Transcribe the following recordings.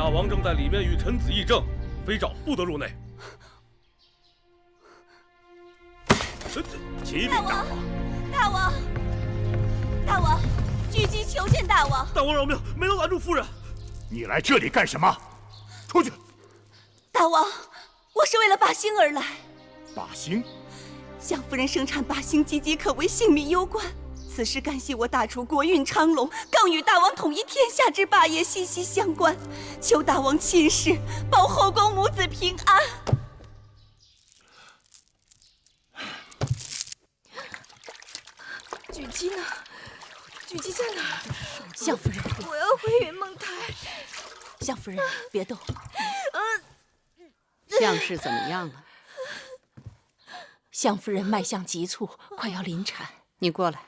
大王正在里面与臣子议政，非诏不得入内。启禀大王！大王，狙击求见大王！大王饶命，没能拦住夫人。你来这里干什么？出去！大王，我是为了靶星而来。靶星？相夫人生产靶星岌岌可危，性命攸关。此事干系我大楚国运昌隆，更与大王统一天下之霸业息息相关。求大王亲事，保后宫母子平安。狙击呢？狙击在哪儿？相夫人，我要回云梦台。相夫人，别动。相氏怎么样了？相夫人脉象急促，快要临产。你过来。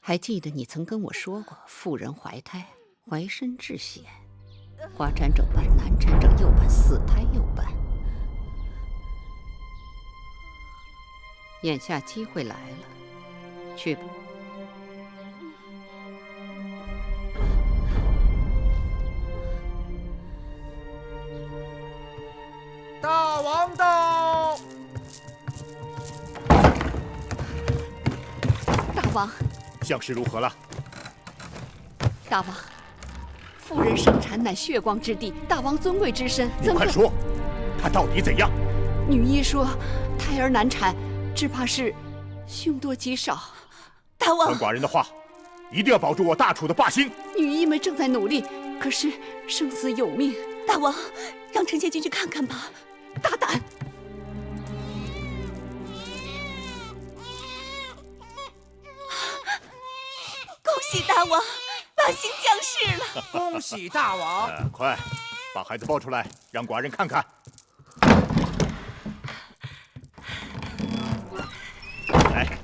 还记得你曾跟我说过，妇人怀胎，怀身致险，花产者半，难产者又半，死胎又半。眼下机会来了，去吧。大王到！大王，相氏如何了？大王，妇人生产乃血光之地，大王尊贵之身，你快说，她到底怎样？女医说，胎儿难产，只怕是凶多吉少。大王，传寡人的话，一定要保住我大楚的霸星。女医们正在努力，可是生死有命。大王，让臣妾进去看看吧。大胆！恭喜大王，霸星降世了！恭喜大王！快，把孩子抱出来，让寡人看看。来，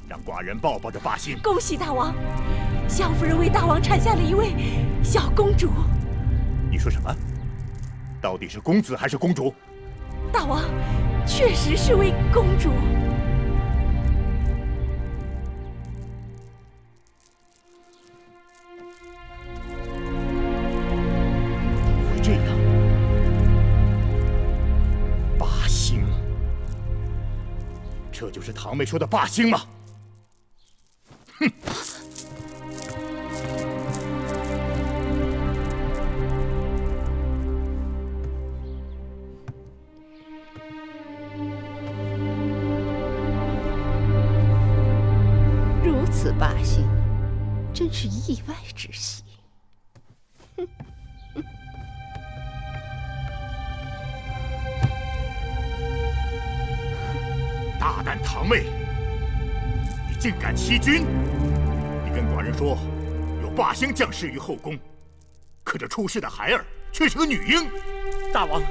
让寡人抱抱着霸星。恭喜大王，相夫人为大王产下了一位小公主。你说什么？到底是公子还是公主？大王，确实是位公主。怎么会这样？霸星，这就是堂妹说的霸星吗？哼！此霸星，真是意外之喜。大胆堂妹，你竟敢欺君！你跟寡人说有霸星降世于后宫，可这出世的孩儿却是个女婴。大王，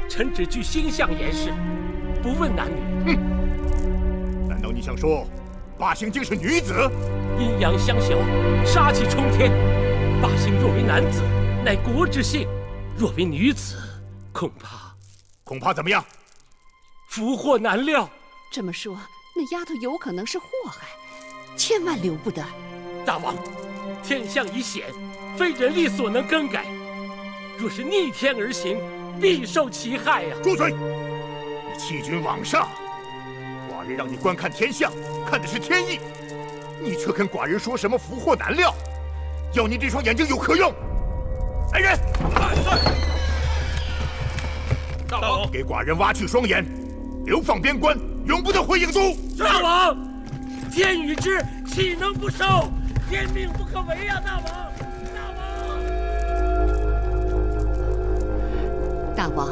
臣只据星象言事，不问男女。哼！难道你想说？霸星竟是女子，阴阳相消，杀气冲天。霸星若为男子，乃国之幸；若为女子，恐怕怎么样？福祸难料。这么说，那丫头有可能是祸害，千万留不得。大王，天象已显，非人力所能更改。若是逆天而行，必受其害呀！住嘴！你欺君罔上。寡人让你观看天象，看的是天意，你却跟寡人说什么福祸难料，要你这双眼睛有何用？来人！大王，给寡人挖去双眼，流放边关，永不得回郢都。大王，天与之，岂能不受？天命不可违呀！大王，大王，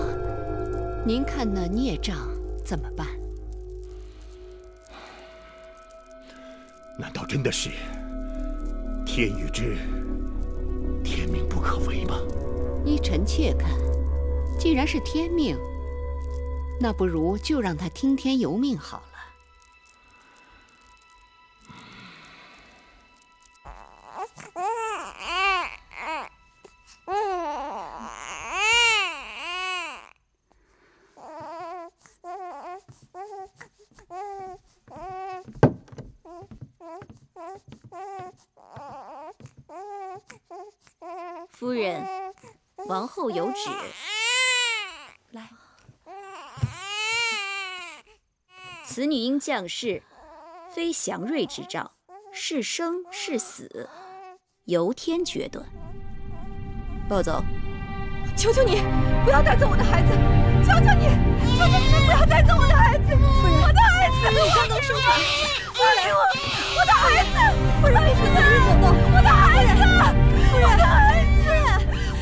您看那孽障怎么办？难道真的是天与之，天命不可违吗？依臣妾看，既然是天命，那不如就让他听天由命好了。夫人，王后有旨。来，此女因降世，非祥瑞之兆，是生是死，由天决断。抱走。求求你，不要带走我的孩子！求求你，求求你们不要带走我的孩子！我的孩子，你刚刚生产，放给我的孩子！夫人，你不可以走动！我的孩子，夫人，我的孩子，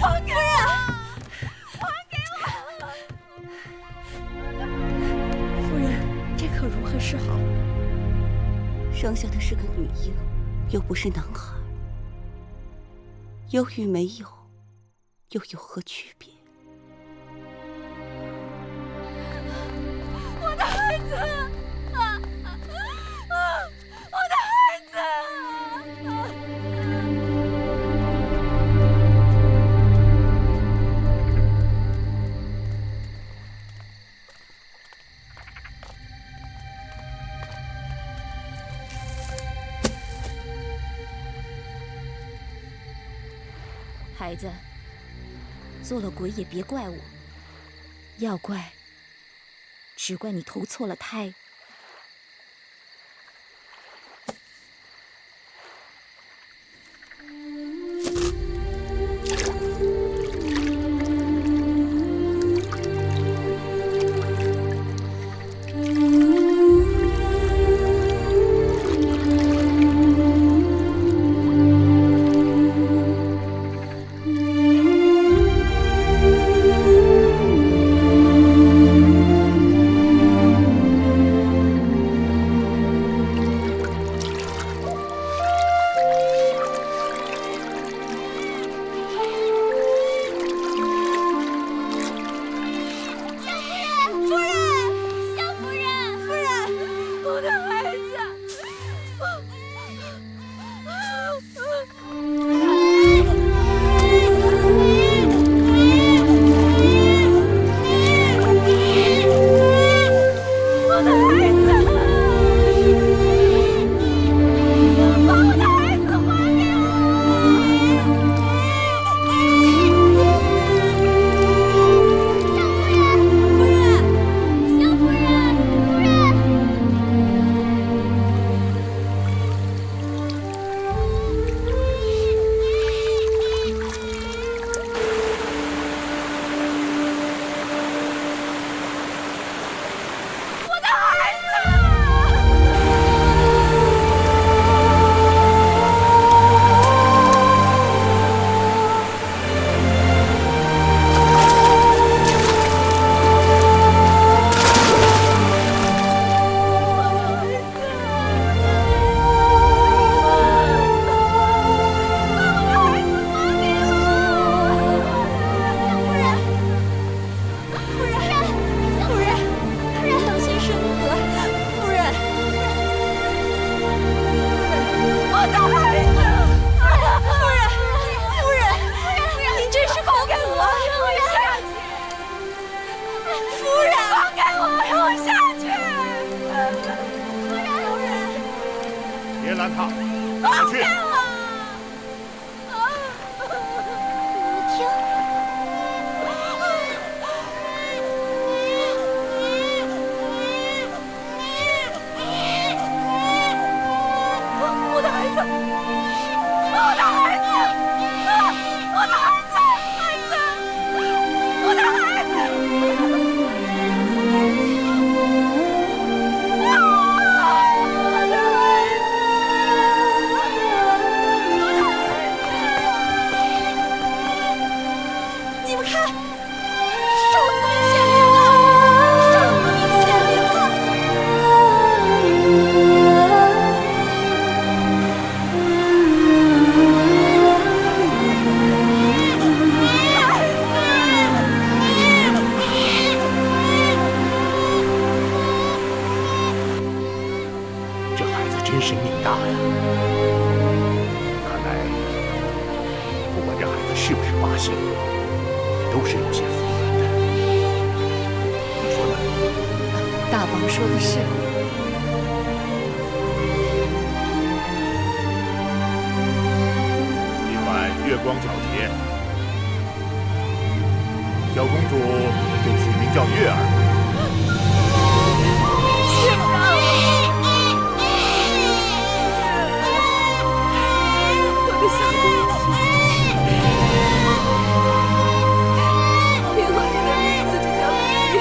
还给我！还给我！夫人，这可如何是好？生下的是个女婴，又不是男孩，有与没有，又有何区别？我的孩子，我的孩子！孩子，做了鬼也别怪我，要怪，只怪你投错了胎。别拦他，下去！我的孩子，我的孩子，我的孩子，孩子，我的孩子。你们看，寿司米显灵了，寿司米显灵了。这孩子真是命大呀！看来，不管这孩子是不是八星，都是有些福缘的。你说呢？大王说的是。今晚月光皎洁。小公主就取名叫月儿。县长，我的小公主，以后你的名字就叫月。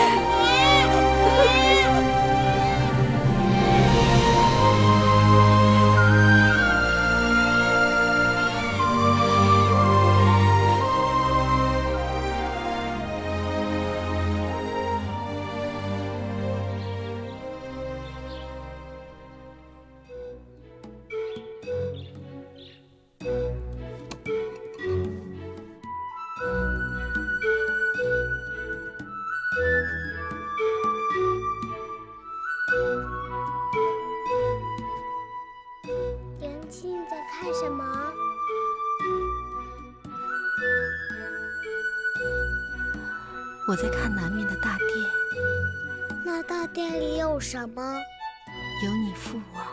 元气，你在看什么？我在看南面的大殿，那大殿里有什么？有你父王。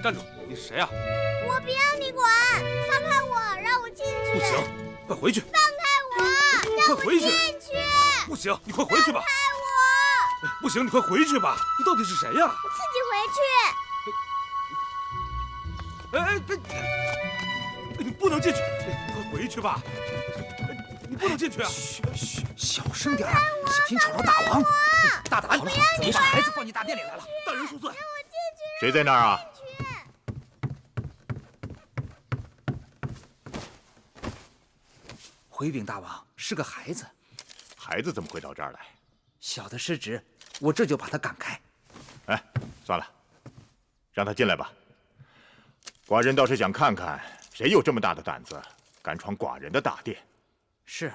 站住！你是谁呀？我不要你管，放开我，让我进去。不行，快回去！放开我，让我进去！不行，你快回去吧！放开我！不行，你快回去吧！你到底是谁呀？我自己回去。你不能进去！快回去吧！你不能进去啊！嘘，小声点，小心吵着大王。大胆！好了，怎么把孩子放进大殿里来了？大人恕罪。谁在那儿啊？回禀大王，是个孩子。孩子怎么会到这儿来？小的失职，我这就把他赶开。哎，算了，让他进来吧。寡人倒是想看看，谁有这么大的胆子，敢闯寡人的大殿。是。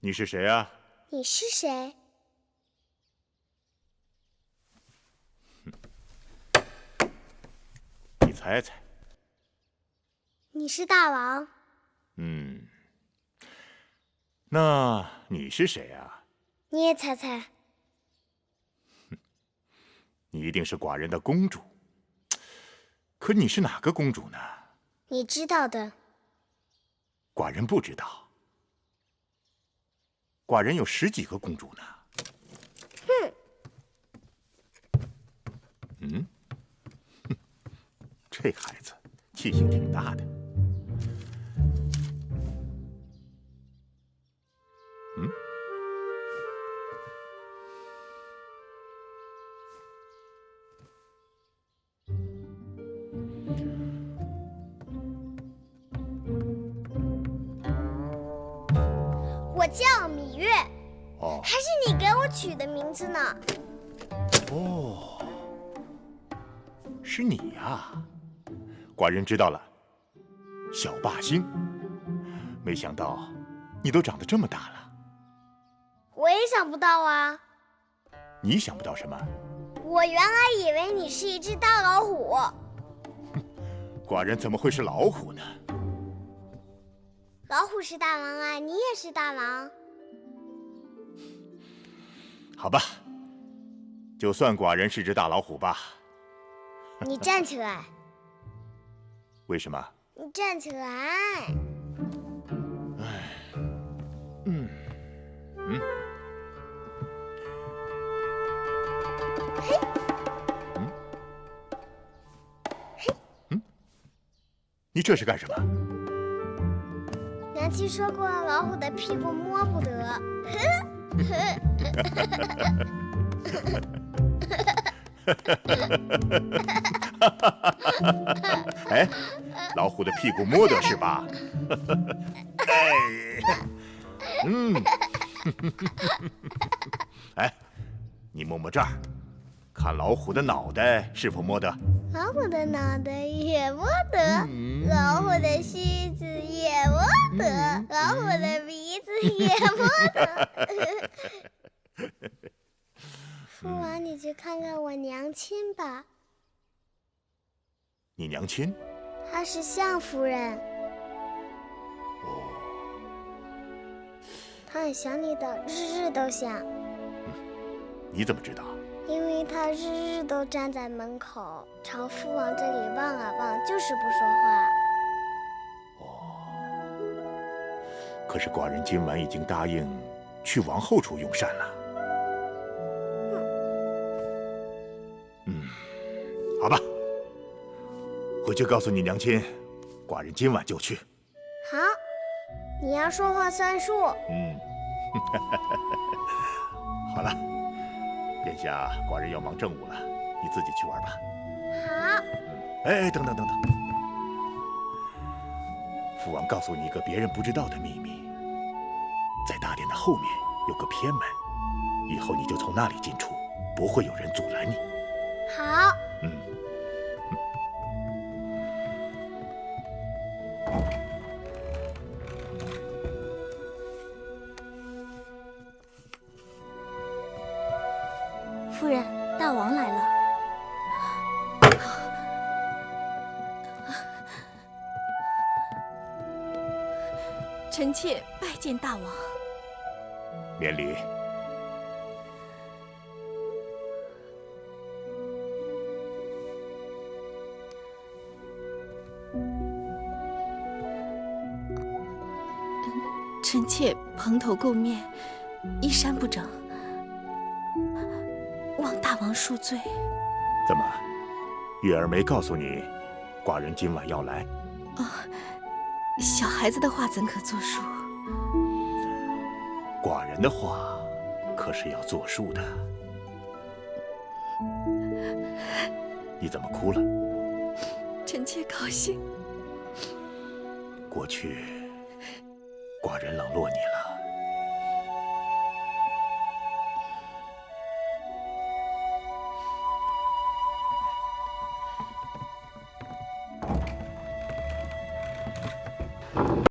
你是谁啊？你是谁？你猜猜。你是大王。那你是谁啊？你也猜猜。你一定是寡人的公主。可你是哪个公主呢？你知道的。寡人不知道。寡人有10几个公主呢。哼，这孩子气性挺大的。我叫芈月。哦，还是你给我取的名字呢。哦，是你呀！寡人知道了，小霸星。没想到你都长得这么大了。我也想不到啊。你想不到什么？我原来以为你是一只大老虎。寡人怎么会是老虎呢？老虎是大王啊，你也是大王。好吧，就算寡人是只大老虎吧。你站起来。为什么？你站起来。嘿。你这是干什么？娘亲说过，老虎的屁股摸不得。哎，老虎的屁股摸得是吧？哎，哎，你摸摸这儿，看老虎的脑袋是否摸得？老虎的脑袋也摸得，老虎的须子也摸得，老虎的鼻子也摸得。父王，你去看看我娘亲吧。你娘亲？她是相夫人。哦，她很想你的，日日都想。你怎么知道？因为她日日都站在门口，朝父王这里望啊望，就是不说话。可是寡人今晚已经答应去王后处用膳了。好吧，回去告诉你娘亲，寡人今晚就去。好，你要说话算数。好了，眼下寡人要忙政务了，你自己去玩吧。好。哎，等等等等，父王告诉你一个别人不知道的秘密，在大殿的后面有个偏门，以后你就从那里进出，不会有人阻拦你。好。夫人，大王来了。臣妾拜见大王。免礼。臣妾蓬头垢面，衣衫不整，望大王恕罪。怎么，月儿没告诉你，寡人今晚要来？小孩子的话怎可作数？寡人的话可是要作数的。你怎么哭了？臣妾高兴。过去，寡人冷落你了。